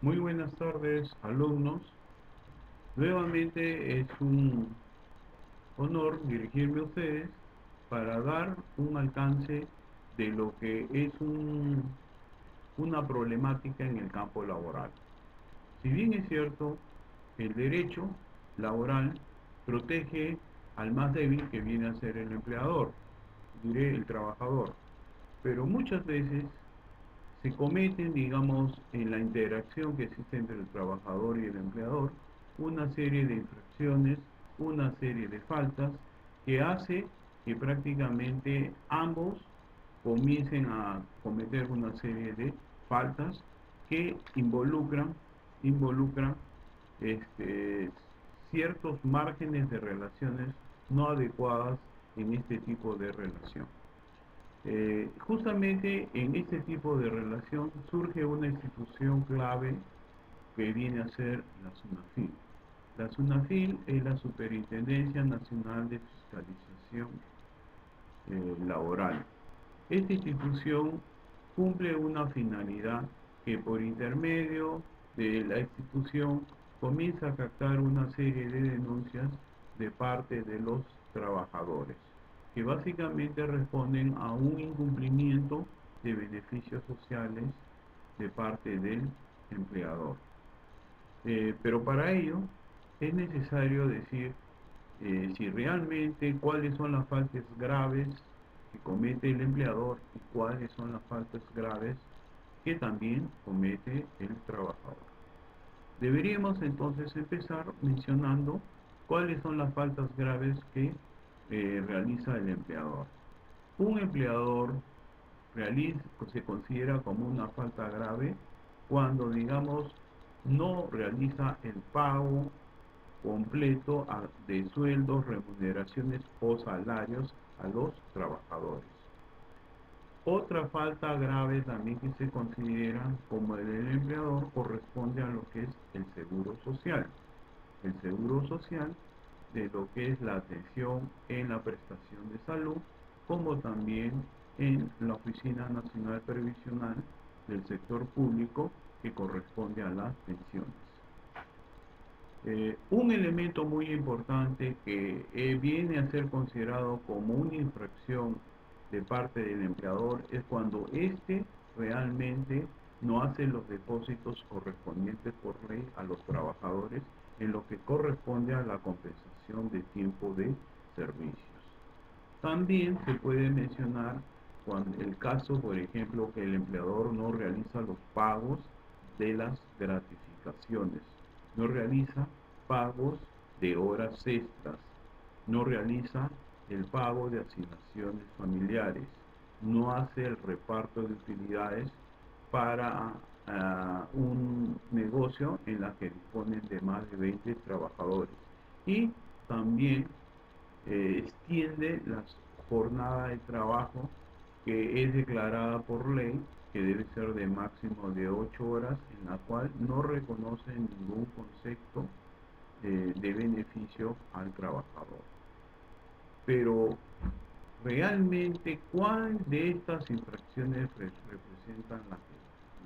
Muy buenas tardes, alumnos. Nuevamente es un honor dirigirme a ustedes para dar un alcance de lo que es una problemática en el campo laboral. Si bien es cierto, el derecho laboral protege al más débil que viene a ser el empleador, diré el trabajador, pero muchas veces se cometen, digamos, en la interacción que existe entre el trabajador y el empleador, una serie de infracciones, una serie de faltas que hace que prácticamente ambos comiencen a cometer una serie de faltas que involucran este, ciertos márgenes de relaciones no adecuadas en este tipo de relación. Justamente en este tipo de relación surge una institución clave que viene a ser la SUNAFIL. La SUNAFIL es la Superintendencia Nacional de Fiscalización Laboral. Esta institución cumple una finalidad que por intermedio de la institución comienza a captar una serie de denuncias de parte de los trabajadores, que básicamente responden a un incumplimiento de beneficios sociales de parte del empleador. Pero para ello es necesario decir si realmente cuáles son las faltas graves que comete el empleador y cuáles son las faltas graves que también comete el trabajador. Deberíamos entonces empezar mencionando cuáles son las faltas graves que realiza el empleador. Un empleador realiza, se considera como una falta grave cuando, digamos, no realiza el pago completo de sueldos, remuneraciones o salarios a los trabajadores. Otra falta grave también que se considera como el del empleador corresponde a lo que es el seguro social. El seguro social de lo que es la atención en la prestación de salud, como también en la Oficina Nacional Previsional del sector público que corresponde a las pensiones. Un elemento muy importante que viene a ser considerado como una infracción de parte del empleador es cuando éste realmente no hace los depósitos correspondientes por ley a los trabajadores en lo que corresponde a la compensación de tiempo de servicios. También se puede mencionar cuando el caso, por ejemplo, que el empleador no realiza los pagos de las gratificaciones, no realiza pagos de horas extras, no realiza el pago de asignaciones familiares, no hace el reparto de utilidades para un negocio en la que disponen de más de 20 trabajadores. Y también extiende la jornada de trabajo que es declarada por ley, que debe ser de máximo de 8 horas, en la cual no reconoce ningún concepto de beneficio al trabajador. Pero realmente, ¿cuál de estas infracciones representan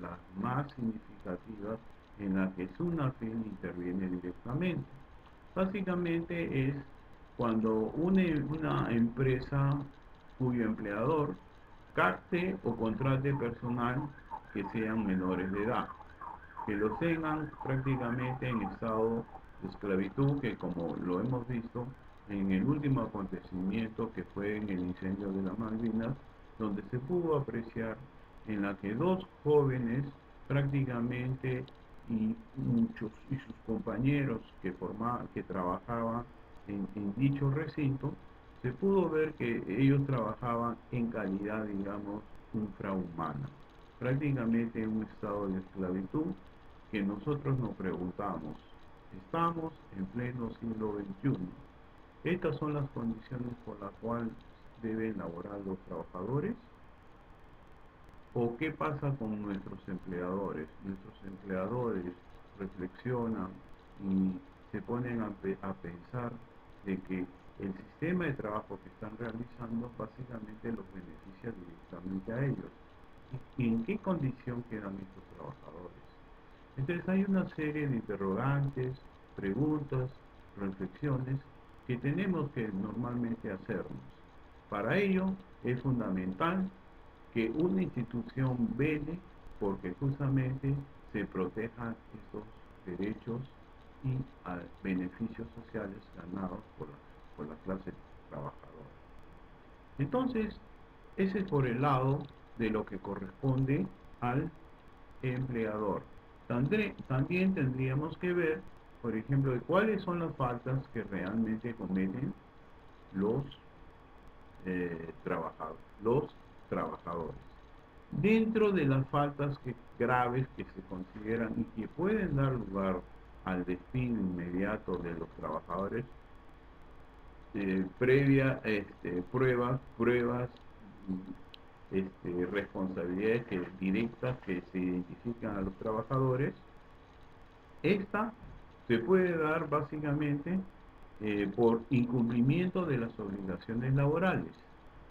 las más significativas en las que SUNAFIL interviene directamente? Básicamente es cuando una empresa cuyo empleador capte o contrate personal que sean menores de edad, que los tengan prácticamente en estado de esclavitud, que como lo hemos visto en el último acontecimiento que fue en el incendio de las Malvinas, donde se pudo apreciar en la que dos jóvenes prácticamente y sus compañeros que trabajaban en dicho recinto, se pudo ver que ellos trabajaban en calidad, digamos, infrahumana, prácticamente en un estado de esclavitud que nosotros nos preguntamos, ¿estamos en pleno siglo XXI? ¿Estas son las condiciones por las cuales deben laborar los trabajadores? ¿O qué pasa con nuestros empleadores? Nuestros empleadores reflexionan y se ponen a pensar de que el sistema de trabajo que están realizando básicamente los beneficia directamente a ellos. ¿Y en qué condición quedan estos trabajadores? Entonces hay una serie de interrogantes, preguntas, reflexiones que tenemos que normalmente hacernos. Para ello es fundamental que una institución vele porque justamente se protejan estos derechos y beneficios sociales ganados por la clase trabajadora. Entonces, ese es por el lado de lo que corresponde al empleador. También tendríamos que ver, por ejemplo, de cuáles son las faltas que realmente cometen los, los trabajadores. Dentro de las faltas graves que se consideran y que pueden dar lugar al despido inmediato de los trabajadores, previa pruebas, responsabilidades directas que se identifican a los trabajadores. Esta se puede dar básicamente por incumplimiento de las obligaciones laborales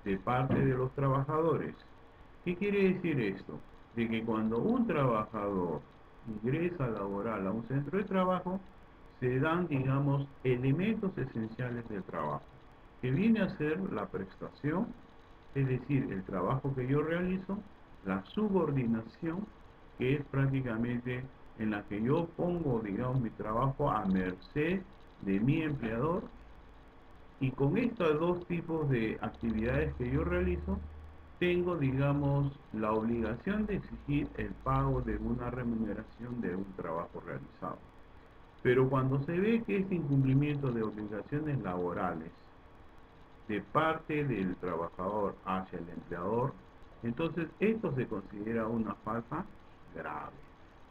de parte de los trabajadores. ¿Qué quiere decir esto? De que cuando un trabajador ingresa laboral a un centro de trabajo, se dan, digamos, elementos esenciales del trabajo, que viene a ser la prestación, es decir, el trabajo que yo realizo, la subordinación, que es prácticamente en la que yo pongo, digamos, mi trabajo a merced de mi empleador, y con estos dos tipos de actividades que yo realizo, tengo, digamos, la obligación de exigir el pago de una remuneración de un trabajo realizado. Pero cuando se ve que este incumplimiento de obligaciones laborales de parte del trabajador hacia el empleador, entonces esto se considera una falta grave.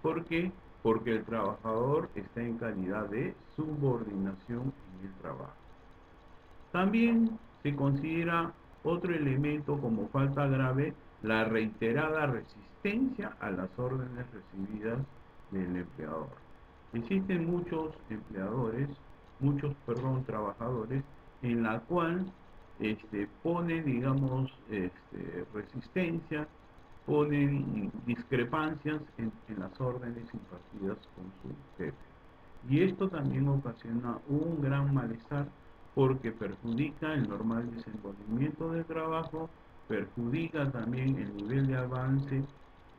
¿Por qué? Porque el trabajador está en calidad de subordinación en el trabajo. También se considera otro elemento como falta grave la reiterada resistencia a las órdenes recibidas del empleador. Existen muchos empleadores, trabajadores, en la cual ponen, digamos, resistencia, ponen discrepancias en las órdenes impartidas con su jefe. Y esto también ocasiona un gran malestar porque perjudica el normal desenvolvimiento del trabajo, perjudica también el nivel de avance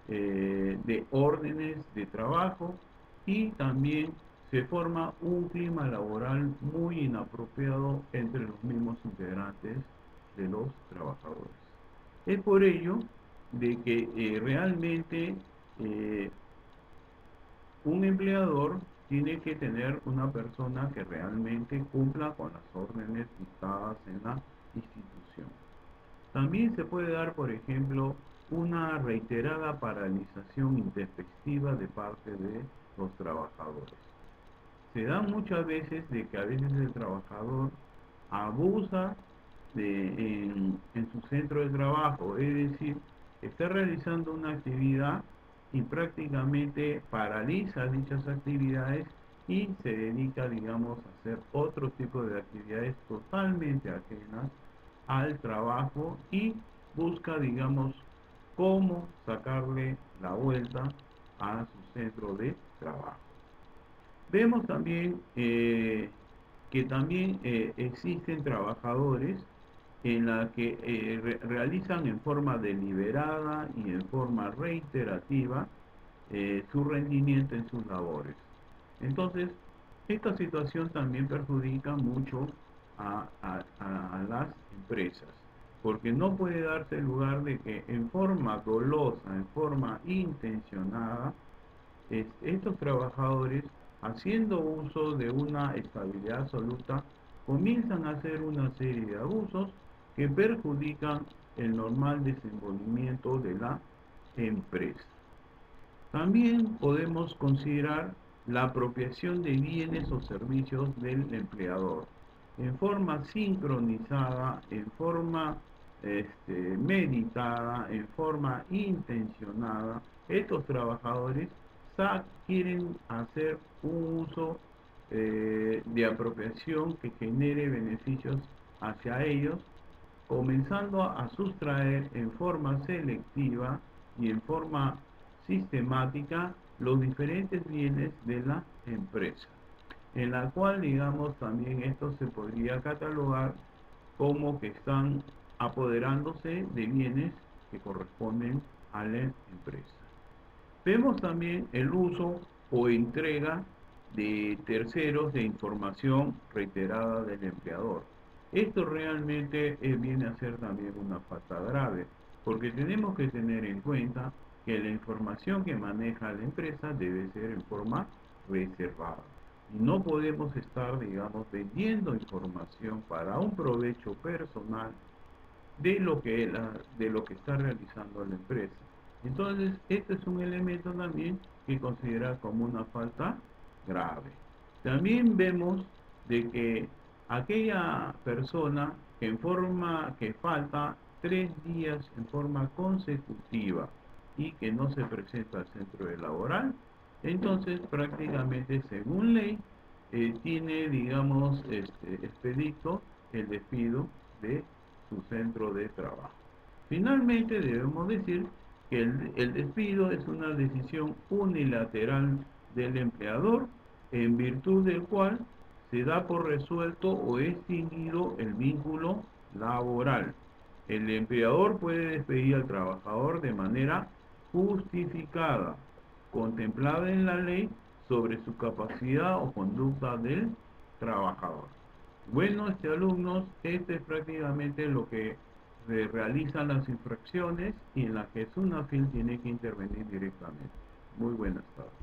de órdenes de trabajo, y también se forma un clima laboral muy inapropiado entre los mismos integrantes de los trabajadores. Es por ello de que realmente eh, un empleador tiene que tener una persona que realmente cumpla con las órdenes dictadas en la institución. También se puede dar, por ejemplo, una reiterada paralización intempestiva de parte de los trabajadores. Se da muchas veces de que a veces el trabajador abusa en su centro de trabajo, es decir, está realizando una actividad y prácticamente paraliza dichas actividades y se dedica, digamos, a hacer otro tipo de actividades totalmente ajenas al trabajo y busca, digamos, cómo sacarle la vuelta a su centro de trabajo. Vemos también que también existen trabajadores en la que realizan en forma deliberada y en forma reiterativa su rendimiento en sus labores. Entonces, esta situación también perjudica mucho a las empresas, porque no puede darse el lugar de que en forma dolosa, en forma intencionada, estos trabajadores, haciendo uso de una estabilidad absoluta, comienzan a hacer una serie de abusos que perjudican el normal desenvolvimiento de la empresa. También podemos considerar la apropiación de bienes o servicios del empleador en forma sincronizada, en forma meditada, en forma intencionada. Estos trabajadores quieren hacer un uso de apropiación que genere beneficios hacia ellos, comenzando a sustraer en forma selectiva y en forma sistemática los diferentes bienes de la empresa, en la cual, digamos, también esto se podría catalogar como que están apoderándose de bienes que corresponden a la empresa. Vemos también el uso o entrega de terceros de información reiterada del empleador. Esto realmente viene a ser también una falta grave, porque tenemos que tener en cuenta que la información que maneja la empresa debe ser en forma reservada. Y no podemos estar, digamos, vendiendo información para un provecho personal de lo que está realizando la empresa. Entonces, este es un elemento también que considera como una falta grave. También vemos de que aquella persona que falta 3 días en forma consecutiva y que no se presenta al centro de laboral, entonces prácticamente según ley tiene, digamos, expedito el despido de su centro de trabajo. Finalmente, debemos decir que el despido es una decisión unilateral del empleador en virtud del cual se da por resuelto o extinguido el vínculo laboral. El empleador puede despedir al trabajador de manera justificada, contemplada en la ley sobre su capacidad o conducta del trabajador. Bueno, alumnos, este es prácticamente lo que se realizan las infracciones y en las que SUNAFIL tiene que intervenir directamente. Muy buenas tardes.